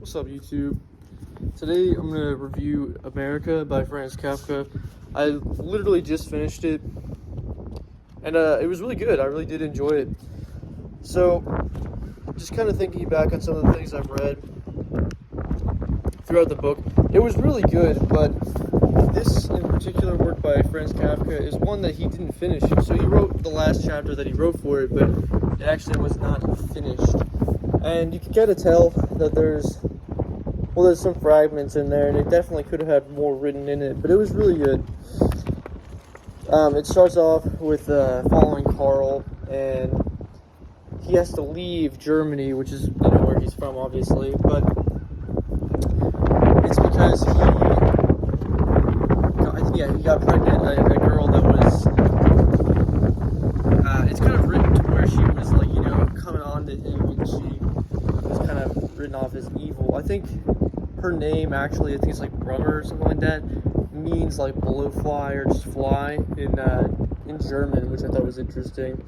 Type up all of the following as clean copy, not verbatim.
What's up, YouTube? Today I'm going to review Amerika by Franz Kafka. I literally just finished it, and it was really good. I really did enjoy it. So, just kind of thinking back on some of the things I've read throughout the book, it was really good, but this in particular work by Franz Kafka is one that he didn't finish. So he wrote the last chapter that he wrote for it, but it actually was not finished. And you can kind of tell that there's some fragments in there, and it definitely could have had more written in it, but it was really good. It starts off with following Carl, and he has to leave Germany, which is where he's from, obviously, but it's because he got pregnant, a girl that was, it's kind of written to where she was coming on to him, and she was kind of written off as evil. I think her name actually, I think it's like Brummer or something like that, means like blowfly or just fly in German, which I thought was interesting.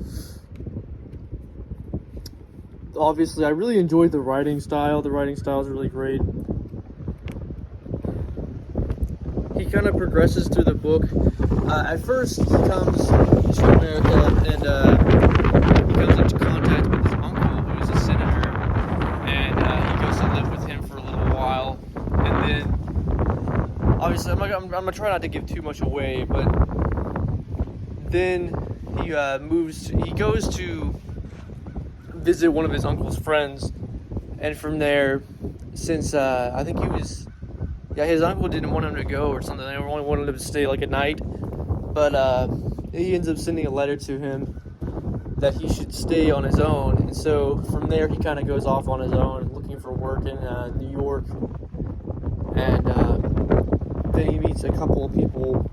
Obviously, I really enjoyed the writing style. The writing style is really great. He kind of progresses through the book. At first, he comes to America and he comes into contact with his uncle, who is a senator, and he goes to live with him for a little while. And then, obviously, I'm gonna try not to give too much away, but then he goes to visit one of his uncle's friends, and from there, since I think his uncle didn't want him to go or something. They only wanted him to stay like a night, but he ends up sending a letter to him that he should stay on his own. And so from there, he kind of goes off on his own, looking for work in New York, and then he meets a couple of people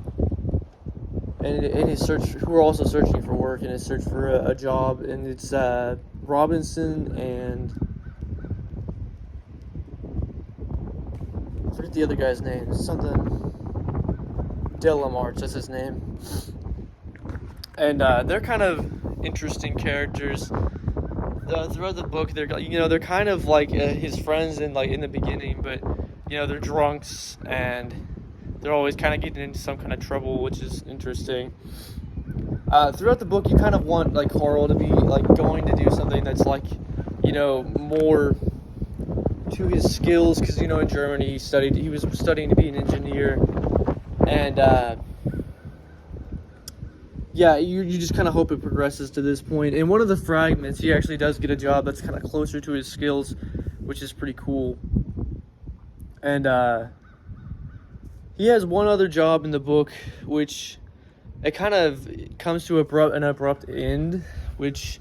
in his search who are also searching for work in his search for a job, and it's Robinson and I forget the other guy's name. Something Delamarche, that's his name. And they're kind of interesting characters. Throughout the book, they're kind of like his friends in the beginning, but they're drunks and they're always kind of getting into some kind of trouble, which is interesting. Throughout the book, you kind of want Carl to be going to do something that's more to his skills, because in Germany he was studying to be an engineer, and you just kind of hope it progresses to this point. In one of the fragments, he actually does get a job that's kind of closer to his skills, which is pretty cool. And he has one other job in the book, which it kind of comes to an abrupt end, which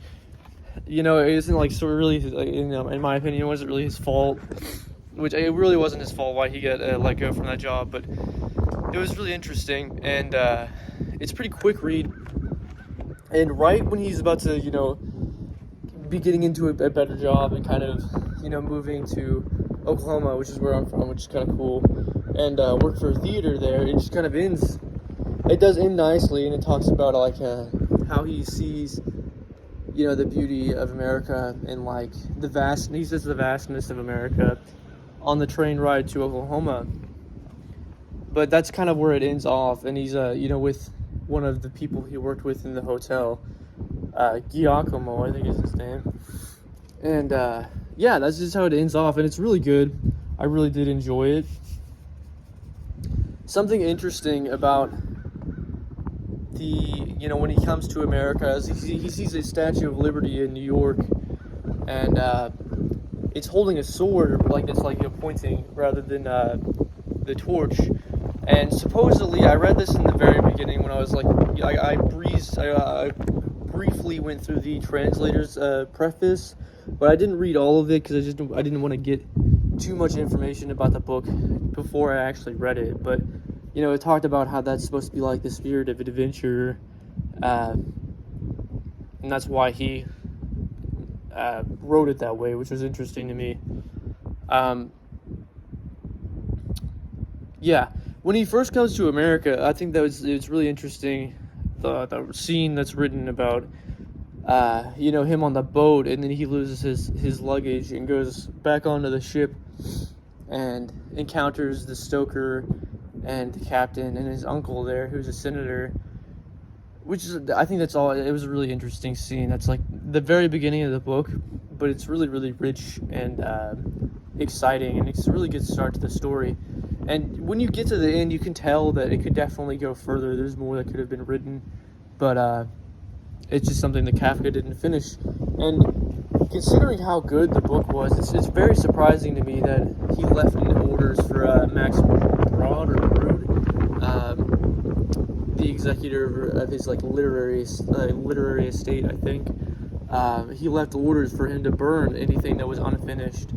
it isn't really, in my opinion, it wasn't really his fault. Which it really wasn't his fault why he got let go from that job, but it was really interesting, and it's a pretty quick read. And right when he's about to, be getting into a better job and kind of, moving to Oklahoma, which is where I'm from, which is kind of cool, and work for a theater there, it just kind of ends. It does end nicely, and it talks about how he sees the beauty of America and he says the vastness of America on the train ride to Oklahoma. But that's kind of where it ends off, and he's with one of the people he worked with in the hotel, Giacomo, I think is his name. And that's just how it ends off, and it's really good. I really did enjoy it. Something interesting about when he comes to America, is he sees a Statue of Liberty in New York, and it's holding a sword that's pointing rather than the torch. And supposedly, I read this in the very beginning when I was I briefly went through the translator's preface, but I didn't read all of it because I didn't want to get too much information about the book before I actually read it. But it talked about how that's supposed to be the spirit of adventure, and that's why he wrote it that way, which was interesting to me. When he first comes to America, I think it's really interesting, the scene that's written about him on the boat, and then he loses his luggage and goes back onto the ship, and encounters the stoker and the captain and his uncle there, who's a senator. Which is, I think that's all. It was a really interesting scene. That's like the very beginning of the book, but it's really, really rich and exciting, and it's a really good start to the story. And when you get to the end, you can tell that it could definitely go further. There's more that could have been written, but it's just something that Kafka didn't finish. And considering how good the book was, it's very surprising to me that he left in orders for Max Brod or Brood, the executor of his like literary estate, I think. He left orders for him to burn anything that was unfinished.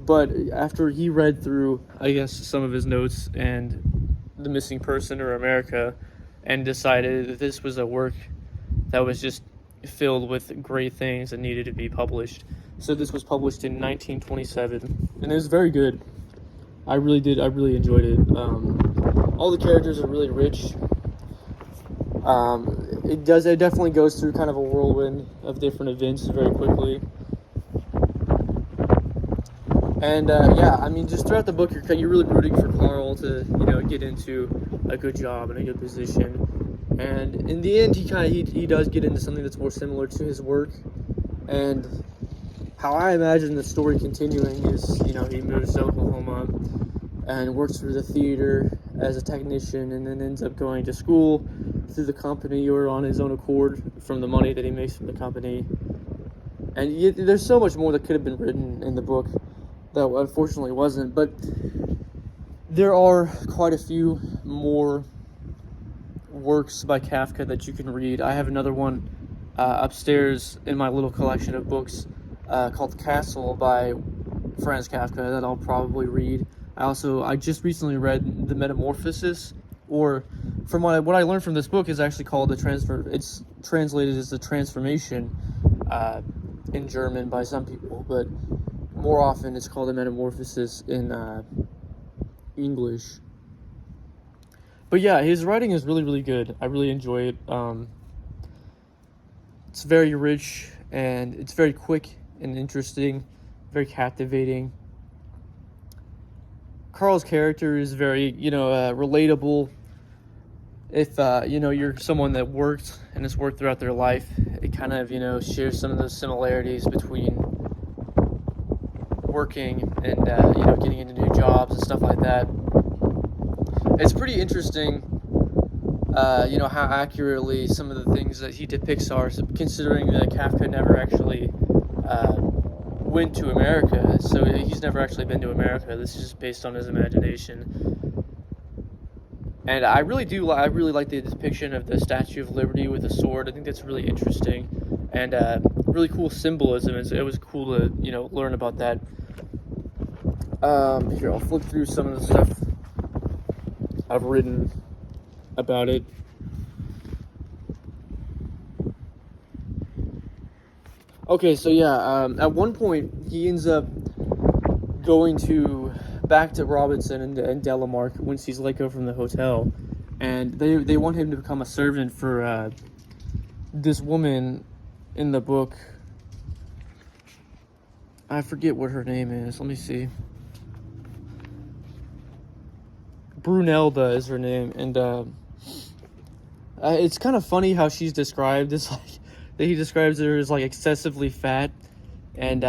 But after he read through, I guess, some of his notes and The Missing Person or Amerika, and decided that this was a work that was just filled with great things that needed to be published. So this was published in 1927, and it was very good. I really enjoyed it. All the characters are really rich. It definitely goes through kind of a whirlwind of different events very quickly. And yeah, I mean, just throughout the book, you're really rooting for Carl to, get into a good job and a good position. And in the end, he does get into something that's more similar to his work. And how I imagine the story continuing is, he moves to Oklahoma and works for the theater as a technician, and then ends up going to school through the company or on his own accord from the money that he makes from the company. And there's so much more that could have been written in the book that unfortunately wasn't, but there are quite a few more works by Kafka that you can read. I have another one upstairs in my little collection of books called Castle by Franz Kafka that I'll probably read. I just recently read The Metamorphosis, or from what I learned from this book is actually called it's translated as The Transformation in German by some people, but more often it's called The Metamorphosis in English. But yeah, his writing is really, really good. I really enjoy it. It's very rich, and it's very quick and interesting, very captivating. Carl's character is very, relatable. If, you're someone that worked and has worked throughout their life, it kind of, shares some of those similarities between working and, getting into new jobs and stuff like that. It's pretty interesting, how accurately some of the things that he depicts are, considering that Kafka never actually went to America, so he's never actually been to America. This is just based on his imagination. And I really like the depiction of the Statue of Liberty with a sword. I think that's really interesting and really cool symbolism. It was cool to learn about that. Here, I'll flip through some of the stuff I've written about it. Okay, so yeah, at one point he ends up going back to Robinson and Delamark once he's let go from the hotel, and they want him to become a servant for this woman in the book. I forget what her name is. Let me see. Brunelda is her name, and it's kind of funny how she's described as that he describes her as excessively fat, and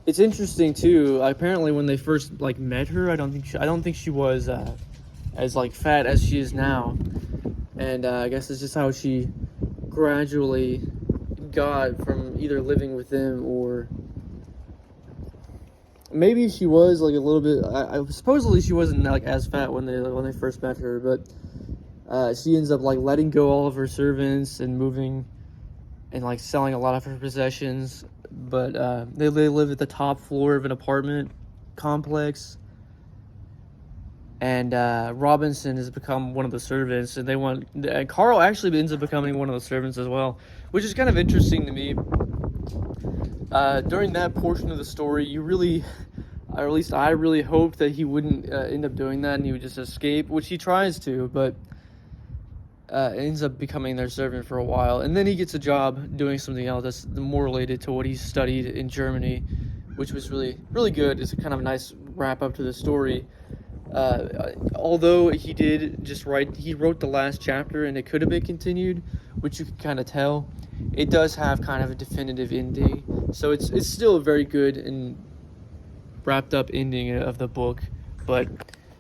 it's interesting too. Apparently, when they first met her, I don't think she was as fat as she is now, and I guess it's just how she gradually got from either living with them or maybe she was a little bit. Supposedly she wasn't as fat when they first met her, but. She ends up letting go all of her servants and moving and selling a lot of her possessions, but they live at the top floor of an apartment complex, and Robinson has become one of the servants, and Carl actually ends up becoming one of the servants as well, which is kind of interesting to me. During that portion of the story, or at least I really hoped that he wouldn't end up doing that and he would just escape, which he tries to, but ends up becoming their servant for a while, and then he gets a job doing something else that's more related to what he studied in Germany, which was really, really good. It's a kind of a nice wrap up to the story. Although he did just he wrote the last chapter and it could have been continued, which you could kind of tell. It does have kind of a definitive ending, so it's still a very good and wrapped up ending of the book, but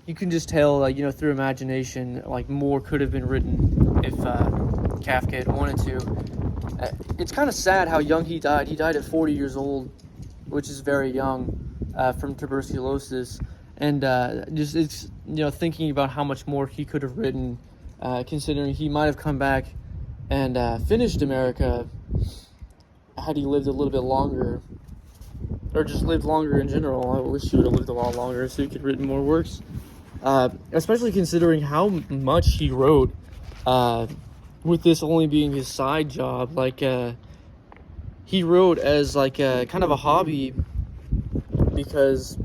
you can just tell, like, you know, through imagination, like, more could have been written if Kafka had wanted to. It's kind of sad how young he died. He died at 40 years old, which is very young, from tuberculosis. And just, it's, you know, thinking about how much more he could have written, considering he might have come back and finished Amerika had he lived a little bit longer, or just lived longer in general. I wish he would have lived a lot longer so he could have written more works. Especially considering how much he wrote, with this only being his side job. Like, he wrote as like kind of a hobby, because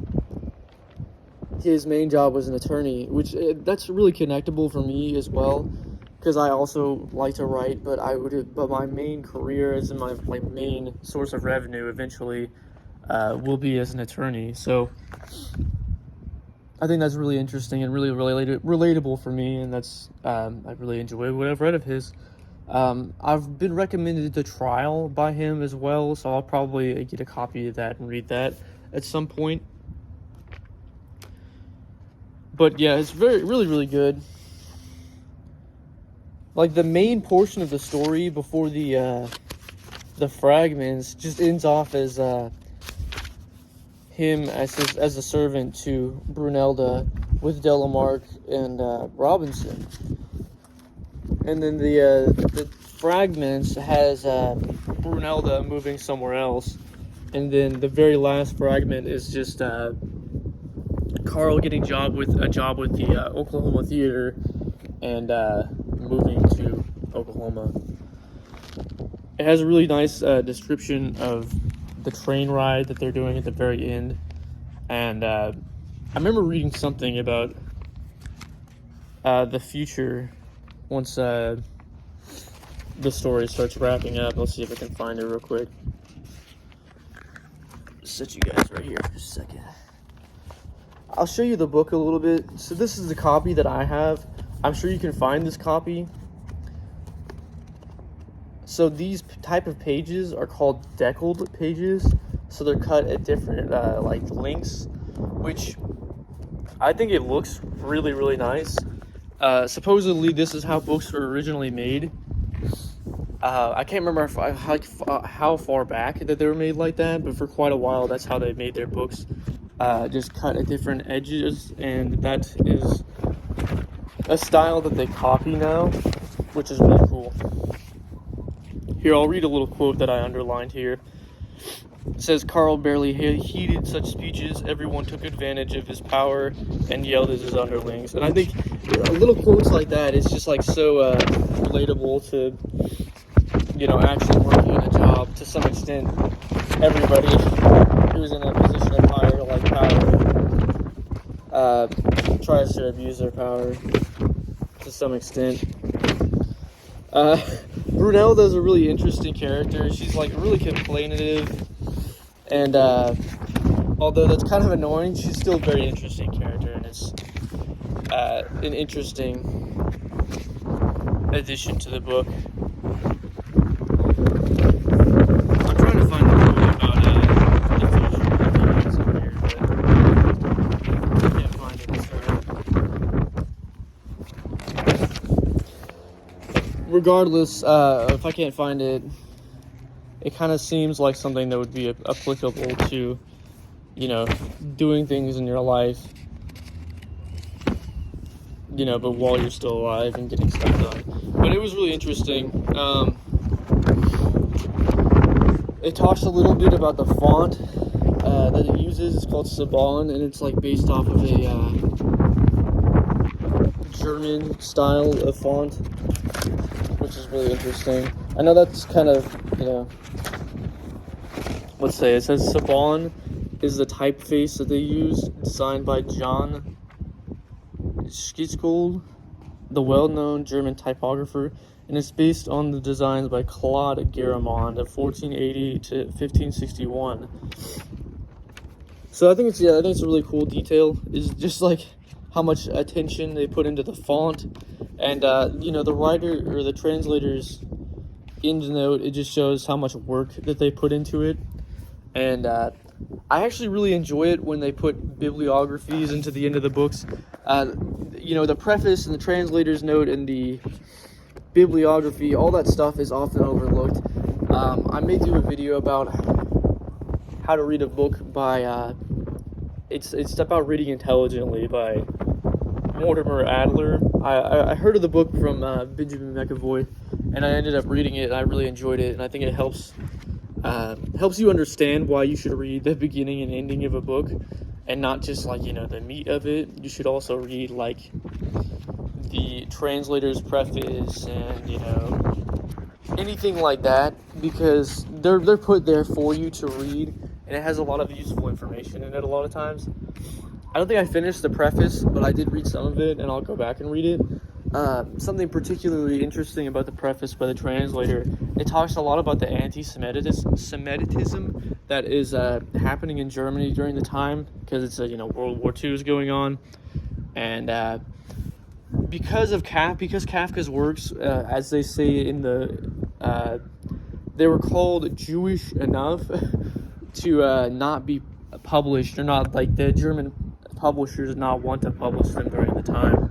his main job was an attorney, which that's really connectable for me as well, because I also like to write, but my main career as in my main source of revenue eventually will be as an attorney. So I think that's really interesting and really relatable for me, and that's I really enjoy what I've read of his. I've been recommended The Trial by him as well, so I'll probably get a copy of that and read that at some point. But yeah, it's really good. Like, the main portion of the story before the fragments just ends off as him as a servant to Brunelda with Delamark and Robinson, and then the fragments has Brunelda moving somewhere else, and then the very last fragment is just Carl getting a job with the Oklahoma Theater and moving to Oklahoma. It has a really nice description of the train ride that they're doing at the very end, and I remember reading something about the future once the story starts wrapping up. Let's see if I can find it real quick. Set you guys right here for a second. I'll show you the book a little bit. So this is the copy that I have. I'm sure you can find this copy. So these type of pages are called deckled pages. So they're cut at different like lengths, which I think it looks really nice. Supposedly this is how books were originally made. I can't remember how far back that they were made like that, but for quite a while that's how they made their books. Just cut at different edges, and that is a style that they copy now, which is really cool. Here, I'll read a little quote that I underlined here. It says, Carl barely heeded such speeches. Everyone took advantage of his power and yelled at his underlings. And I think little quotes like that is just like so relatable to, you know, actually working a job to some extent. Everybody who's in a position of higher like power tries to abuse their power to some extent. Brunelda's a really interesting character. She's like really complainative, and although that's kind of annoying, she's still a very interesting character, and it's an interesting addition to the book. I'm trying to find a quote about the future here, but I can't find it. Regardless, if I can't find it, it kind of seems like something that would be applicable to, you know, doing things in your life, you know, but while you're still alive and getting stuff done. But it was really interesting. It talks a little bit about the font that it uses. It's called Saban, and it's like based off of a German style of font, which is really interesting. I know that's kind of, you know, let's say it says Saban is the typeface that they use, designed by John Schitzold. the well-known German typographer, and it's based on the designs by Claude Garamond of 1480 to 1561. So I think it's a really cool detail. Is just like how much attention they put into the font, and the writer or the translator's endnote. It just shows how much work that they put into it, and I actually really enjoy it when they put bibliographies into the end of the books. The preface and the translator's note and the bibliography, all that stuff is often overlooked. I may do a video about how to read a book by it's about reading intelligently by Mortimer Adler. I heard of the book from Benjamin McAvoy, and I ended up reading it, and I really enjoyed it, and I think it helps you understand why you should read the beginning and ending of a book, and not just the meat of it. You should also read the translator's preface and anything like that, because they're put there for you to read, and it has a lot of useful information in it a lot of times. I don't think I finished the preface, but I did read some of it, and I'll go back and read it. Something particularly interesting about the preface by the translator, it talks a lot about the anti-Semitism that is happening in Germany during the time, because it's World War II is going on, and because Kafka's works, as they say in they were called Jewish enough to not be published, or not the German publishers did not want to publish them during the time,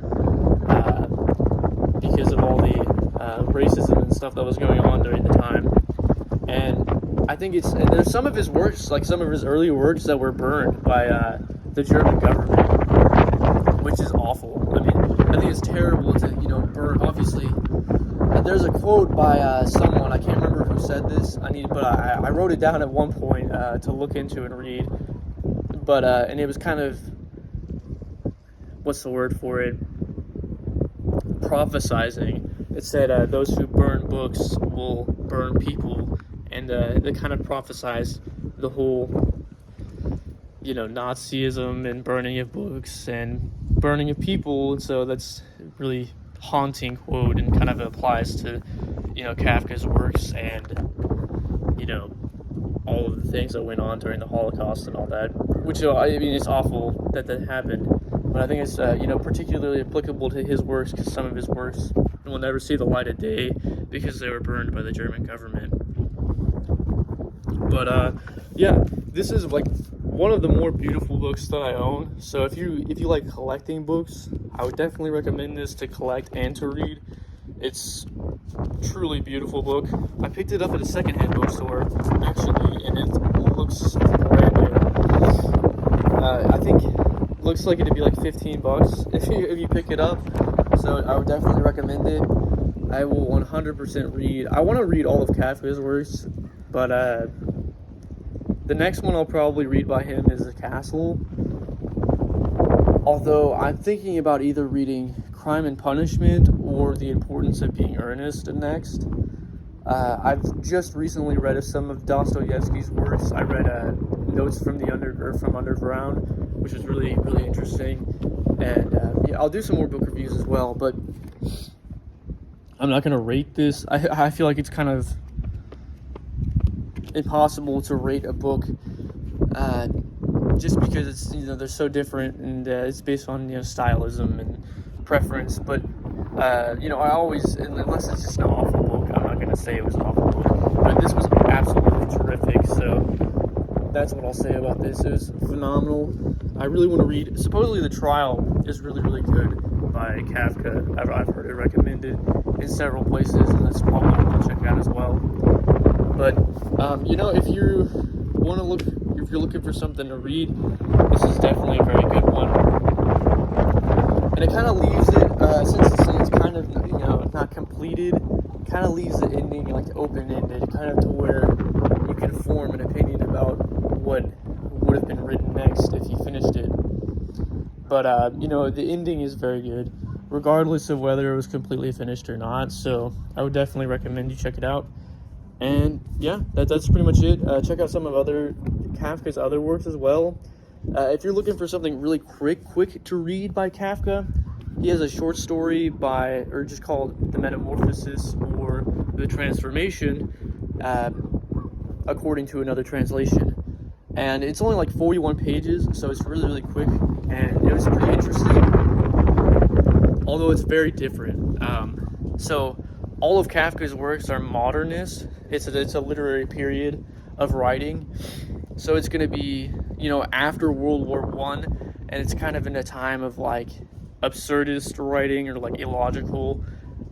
because of all the racism and stuff that was going on during the time. And I think there's some of his works, some of his early works, that were burned by the German government, which is awful. I mean, I think it's terrible to burn. Obviously, there's a quote by someone, I can't remember who said this. I wrote it down at one point to look into and read. But and it was kind of, what's the word for it? Prophesizing. It said those who burn books will burn people, and they kind of prophesized the whole Nazism and burning of books and burning of people. And so that's a really haunting quote, and kind of applies to Kafka's works, and all of the things that went on during the Holocaust and all that, which it's awful that happened, but I think it's particularly applicable to his works, because some of his works will never see the light of day because they were burned by the German government. But this is one of the more beautiful books that I own. So if you like collecting books, I would definitely recommend this to collect and to read. It's truly beautiful book. I picked it up at a secondhand bookstore actually, and it looks brand new. I think it looks like it'd be $15 if you pick it up. So I would definitely recommend it. I will 100% read. I want to read all of Kafka's works, but the next one I'll probably read by him is The Castle. Although I'm thinking about either reading Crime and Punishment or The Importance of Being Earnest next. I've just recently read some of Dostoevsky's works. I read Notes from Underground, which was really, really interesting. And I'll do some more book reviews as well, but I'm not going to rate this. I feel like it's kind of impossible to rate a book just because it's they're so different, and it's based on stylism and preference. But I always, unless it's just an awful book, I'm not gonna say it was an awful book, but this was absolutely terrific. So that's what I'll say about this. It was phenomenal. I really want to read. Supposedly The Trial is really, really good by Kafka. I've heard it recommended in several places, and that's probably what I'll check out as well. But if you're looking for something to read, this is definitely a very good one. And it kind of leaves it, since it's kind of not completed, kind of leaves the ending open-ended, kind of to where you can form an opinion about what would have been written next if you finished it. But the ending is very good, regardless of whether it was completely finished or not. So I would definitely recommend you check it out. And yeah, that's pretty much it. Check out some of Kafka's other works as well. If you're looking for something really quick to read by Kafka, he has a short story just called The Metamorphosis or The Transformation, according to another translation. And it's only like 41 pages, so it's really, really quick, and it was pretty interesting, although it's very different. So all of Kafka's works are modernist. It's a literary period of writing. So it's going to be, after World War I, and it's kind of in a time of like absurdist writing or like illogical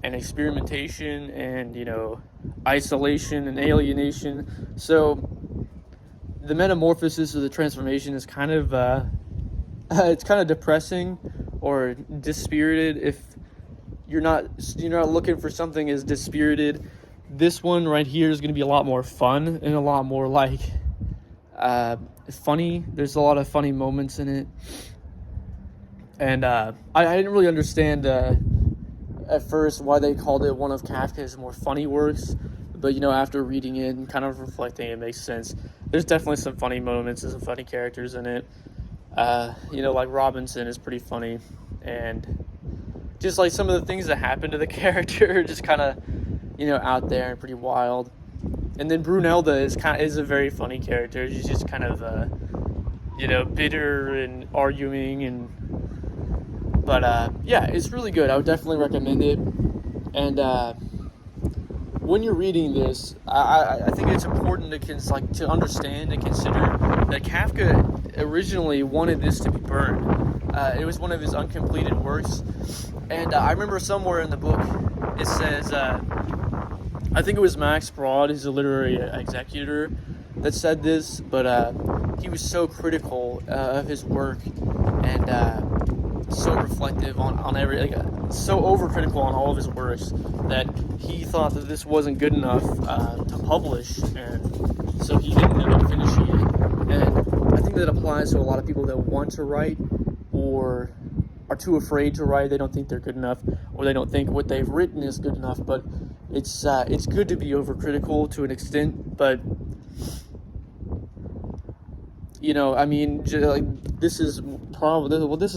and experimentation and, isolation and alienation. So the metamorphosis or the transformation is kind of, it's kind of depressing or dispirited. If you're not looking for something as dispirited, this one right here is going to be a lot more fun and a lot more like funny. There's a lot of funny moments in it, and I didn't really understand at first why they called it one of Kafka's more funny works, but after reading it and kind of reflecting, it makes sense. There's definitely some funny moments and some funny characters in it. Like Robinson is pretty funny, and just like some of the things that happen to the character are just kind of, out there and pretty wild. And then Brunelda is a very funny character. She's just kind of, bitter and arguing, but it's really good. I would definitely recommend it. And when you're reading this, I think it's important to understand and consider that Kafka originally wanted this to be burned. It was one of his uncompleted works, and I remember somewhere in the book it says, I think it was Max Brod, who's a literary executor, that said this, but he was so critical of his work and so reflective on so overcritical on all of his works that he thought that this wasn't good enough to publish, and so he didn't end up finishing it. And I think that applies to a lot of people that want to write or are too afraid to write. They don't think they're good enough, or they don't think what they've written is good enough. But it's good to be overcritical to an extent, but this is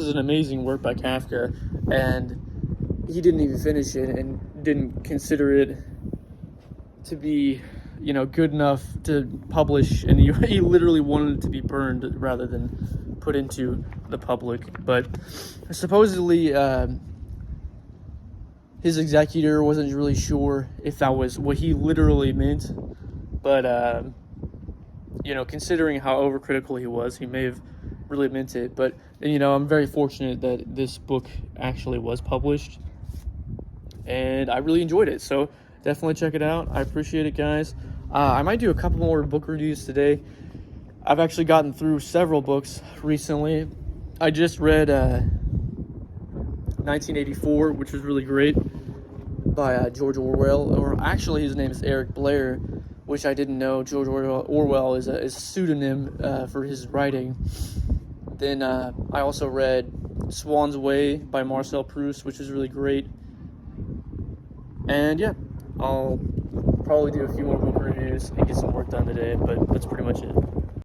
an amazing work by Kafka, and he didn't even finish it and didn't consider it to be, good enough to publish, and he literally wanted it to be burned rather than put into the public. But supposedly, his executor wasn't really sure if that was what he literally meant, but considering how overcritical he was, he may have really meant it. But I'm very fortunate that this book actually was published, and I really enjoyed it. So definitely check it out. I appreciate it, guys. I might do a couple more book reviews today. I've actually gotten through several books recently. I just read 1984, which was really great, by George Orwell, or actually his name is Eric Blair, which I didn't know. George Orwell is a pseudonym for his writing. Then I also read Swan's Way by Marcel Proust, which is really great. And I'll probably do a few more book reviews and get some work done today, but that's pretty much it.